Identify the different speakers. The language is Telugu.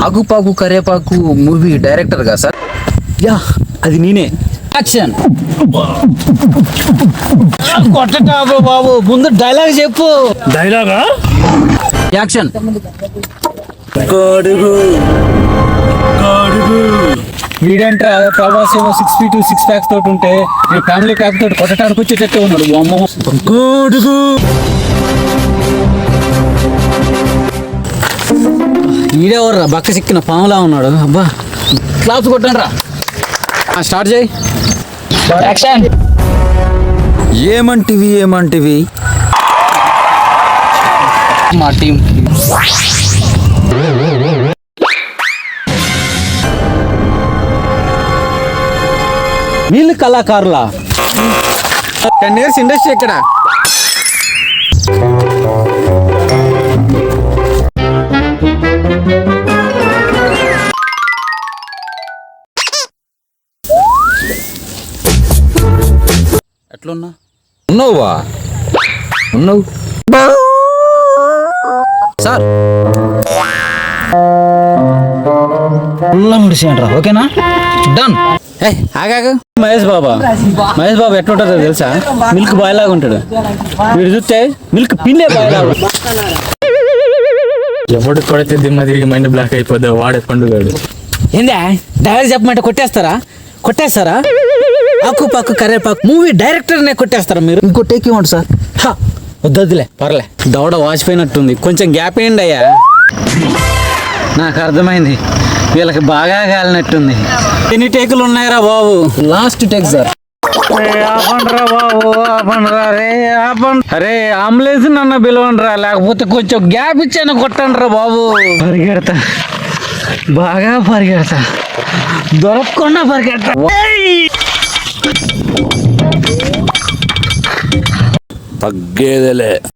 Speaker 1: ఆకుపాకు కరేపాకు మూవీ డైరెక్టర్ గా సార్?
Speaker 2: యా, అది నేనే.
Speaker 1: యాక్షన్.
Speaker 2: కొట్టటాబో బాబు, ముందు డైలాగ్ చెప్పు.
Speaker 3: డైలాగా?
Speaker 1: యాక్షన్.
Speaker 2: వీడంటే ప్రభాస్ ఏమో 6 feet 6 packs తోటి ఉంటే నేను ఫ్యామిలీ ప్యాక్ తోటి కొట్టడానికి వచ్చేటట్టే ఉన్నాడు. అమ్మో, ఈడెవర్రా బక్క చిక్కిన పాములా ఉన్నాడు. అబ్బా,
Speaker 1: క్లాప్స్ కొట్టండి రా.
Speaker 2: స్టార్ట్ చేయి.
Speaker 1: యాక్షన్.
Speaker 2: ఏమంటివి
Speaker 1: మా టీం
Speaker 2: వీళ్ళు కళాకారులా? 10 years ఇండస్ట్రీ ఎక్కడ?
Speaker 1: ఎట్లున్నా?
Speaker 2: ఉన్నావా? ఉన్నావు
Speaker 1: సార్.
Speaker 2: ముడిసేయండిరా, ఓకేనా?
Speaker 1: డన్.
Speaker 2: ఆగాగు. మహేష్ బాబా ఎట్లుంటుందో తెలుసా? మిల్క్ బాయ్ లాగా ఉంటాడు. వీడు చూస్తే మిల్క్ పిన్నే బాయ్ లాగా.
Speaker 3: ఎవడు కొడితే దిమ్మ తిరిగి మైండ్ బ్లాక్ అయిపోద్ది, వాడే పండుగాడు.
Speaker 2: ఏందా డైరెక్ట్ చెప్పమంటే కొట్టేస్తారా? ఆకుపాకు కరేపాకు మూవీ డైరెక్టర్నే కొట్టేస్తారా మీరు?
Speaker 1: ఇంకో టేక్ ఇవ్వండి సార్.
Speaker 2: వద్దులే, పర్లే. దవడ వాచిపోయినట్టుంది, కొంచెం గ్యాప్ ఏంటి అయ్యా. నాకు అర్థమైంది, వీళ్ళకి బాగా కాలినట్టుంది. ఎన్ని టేకులు ఉన్నాయిరా బాబు?
Speaker 1: Last take sir.
Speaker 2: ఆపండ్రా బాబు, అరే అంబులెన్స్ నన్ను పిలవండిరా, లేకపోతే కొంచెం గ్యాప్ ఇచ్చాను కొట్టండిరా బాబు. బాగా పరిగెడతా, దొరకకుండా పరిగెడతా.
Speaker 3: తగ్గేదేలే.